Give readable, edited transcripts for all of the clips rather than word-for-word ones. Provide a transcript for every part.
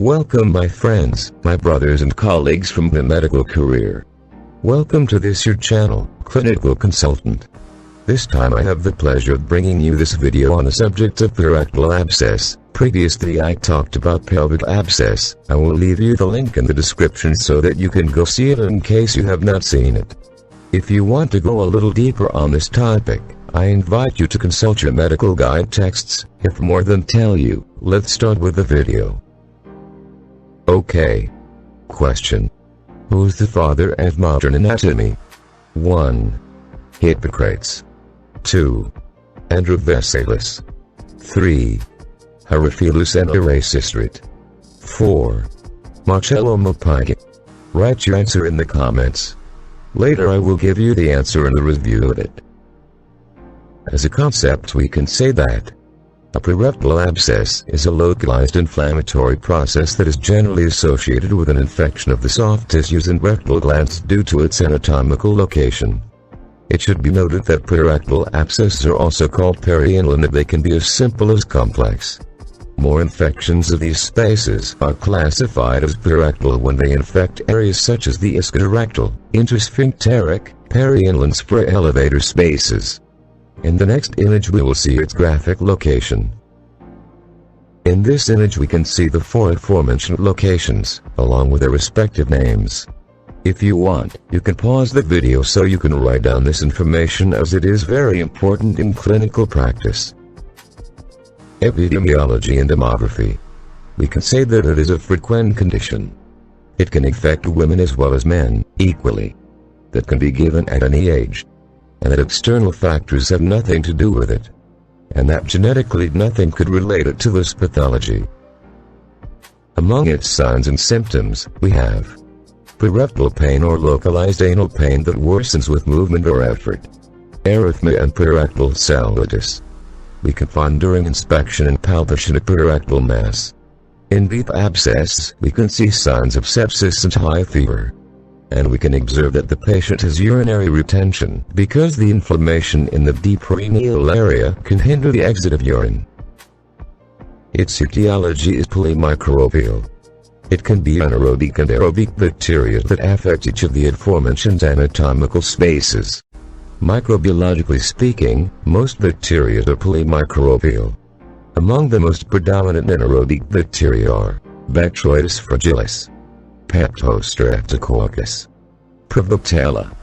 Welcome my friends, my brothers and colleagues from the medical career. Welcome to this your channel, Clinical Consultant. This time I have the pleasure of bringing you this video on the subject of perirectal abscess. Previously I talked about pelvic abscess. I will leave you the link in the description so that you can go see it in case you have not seen it. If you want to go a little deeper on this topic, I invite you to consult your medical guide texts. If more than tell you, let's start with the video. Okay. Question. Who's the father of modern anatomy? 1. Hippocrates. 2. Vesalius. 3. Herophilus and Erasistrat. 4. Marcello Mapica. Write your answer in the comments. Later I will give you the answer and a review of it. As a concept we can say that a perirectal abscess is a localized inflammatory process that is generally associated with an infection of the soft tissues and rectal glands due to its anatomical location. It should be noted that perirectal abscesses are also called periinland and they can be as simple as complex. More infections of these spaces are classified as perirectal when they infect areas such as the ischorectal, intersphincteric, periinland spray elevator spaces. In the next image we will see its graphic location. In this image we can see the four aforementioned locations, along with their respective names. If you want, you can pause the video so you can write down this information as it is very important in clinical practice. Epidemiology and demography. We can say that it is a frequent condition. It can affect women as well as men, equally. That can be given at any age. And that external factors have nothing to do with it. And that genetically nothing could relate it to this pathology. Among its signs and symptoms, we have perirectal pain or localized anal pain that worsens with movement or effort, erythema and perirectal cellulitis. We can find during inspection and palpation a perirectal mass. In deep abscess, we can see signs of sepsis and high fever. And we can observe that the patient has urinary retention because the inflammation in the deep perineal area can hinder the exit of urine. Its etiology is polymicrobial. It can be anaerobic and aerobic bacteria that affect each of the aforementioned anatomical spaces. Microbiologically speaking, most bacteria are polymicrobial. Among the most predominant anaerobic bacteria are Bacteroides fragilis, Streptococcus, Prevotella,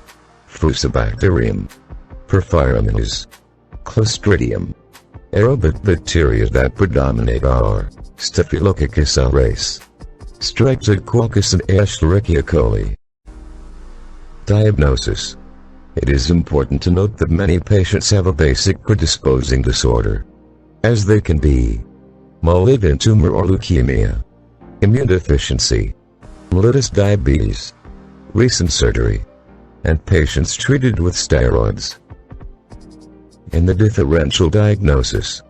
Fusobacterium, Porphyromonas, Clostridium. Aerobic bacteria that predominate are Staphylococcus aureus, Streptococcus and Escherichia coli. Diagnosis. It is important to note that many patients have a basic predisposing disorder, as they can be malignant tumor or leukemia, immunodeficiency, mellitus diabetes, recent surgery, and patients treated with steroids. In the differential diagnosis,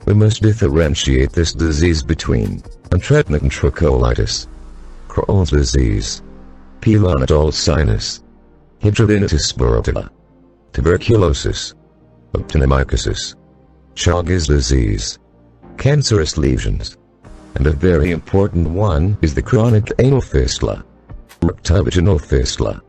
we must differentiate this disease between entrectinite enterocolitis, Crohn's disease, pilonidal sinus, hidradenitis suppurativa, tuberculosis, actinomycosis, Chagas disease, cancerous lesions, and a very important one is the chronic anal fistula, rectovaginal fistula,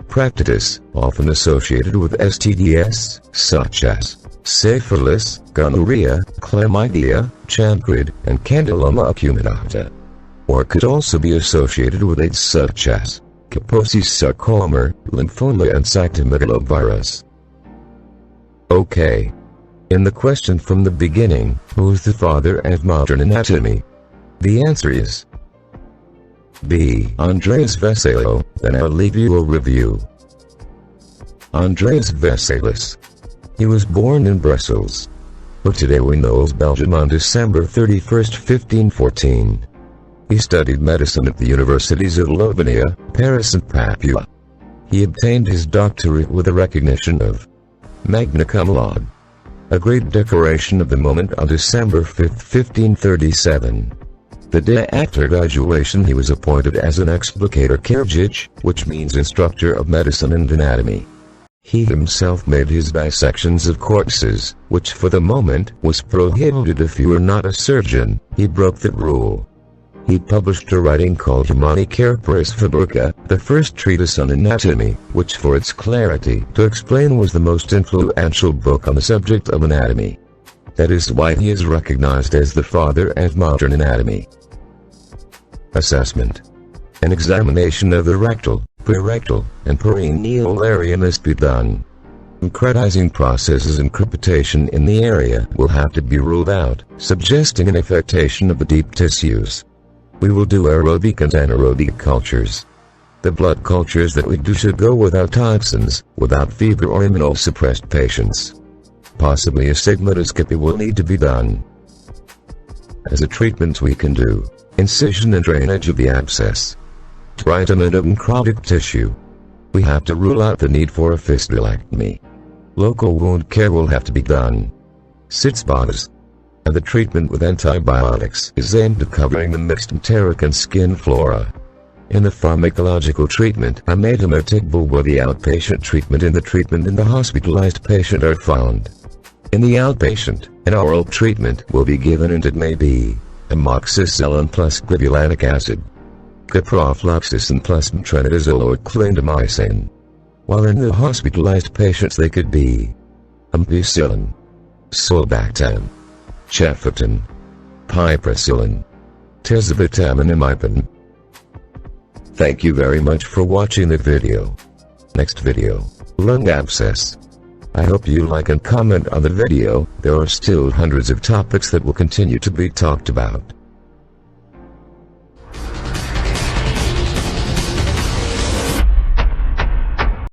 proctitis, often associated with STDs, such as syphilis, gonorrhea, chlamydia, chancred, and candyloma acuminata. Or could also be associated with AIDS such as Kaposi's sarcoma, lymphoma and cytomegalovirus. Okay. In the question from the beginning, who's the father of modern anatomy? The answer is B. Andreas Vesalius. Then I'll leave you a review. Andreas Vesalius. He was born in Brussels, but today we know as Belgium, on December 31, 1514. He studied medicine at the universities of Lovenia, Paris and Papua. He obtained his doctorate with a recognition of magna cum laude, a great decoration of the moment, on December 5, 1537. The day after graduation he was appointed as an explicator chirurgic, which means instructor of medicine and anatomy. He himself made his dissections of corpses, which for the moment was prohibited if you were not a surgeon. He broke that rule. He published a writing called Humani Corporis Fabrica, the first treatise on anatomy, which for its clarity to explain was the most influential book on the subject of anatomy. That is why he is recognized as the father of modern anatomy. Assessment. An examination of the rectal, perirectal, and perineal area must be done. Cryptizing processes and cryptation in the area will have to be ruled out, suggesting an affectation of the deep tissues. We will do aerobic and anaerobic cultures. The blood cultures that we do should go without toxins, without fever or immunosuppressed patients. Possibly a stigmatoscopy will need to be done. As a treatment we can do incision and drainage of the abscess. Treatment of necrotic tissue. We have to rule out the need for a fistulectomy. Local wound care will have to be done. Sits-botas. And the treatment with antibiotics is aimed at covering the mixed enteric and skin flora. In the pharmacological treatment, a metamortical where the outpatient treatment and the treatment in the hospitalized patient are found. In the outpatient, an oral treatment will be given and it may be amoxicillin plus glivulanic acid, ciprofloxacin plus metronidazole or clindamycin. While in the hospitalized patients they could be ampicillin, sulbactam, cefepime, piperacillin, tazobactam. Thank you very much for watching the video. Next video, lung abscess. I hope you like and comment on the video. There are still hundreds of topics that will continue to be talked about.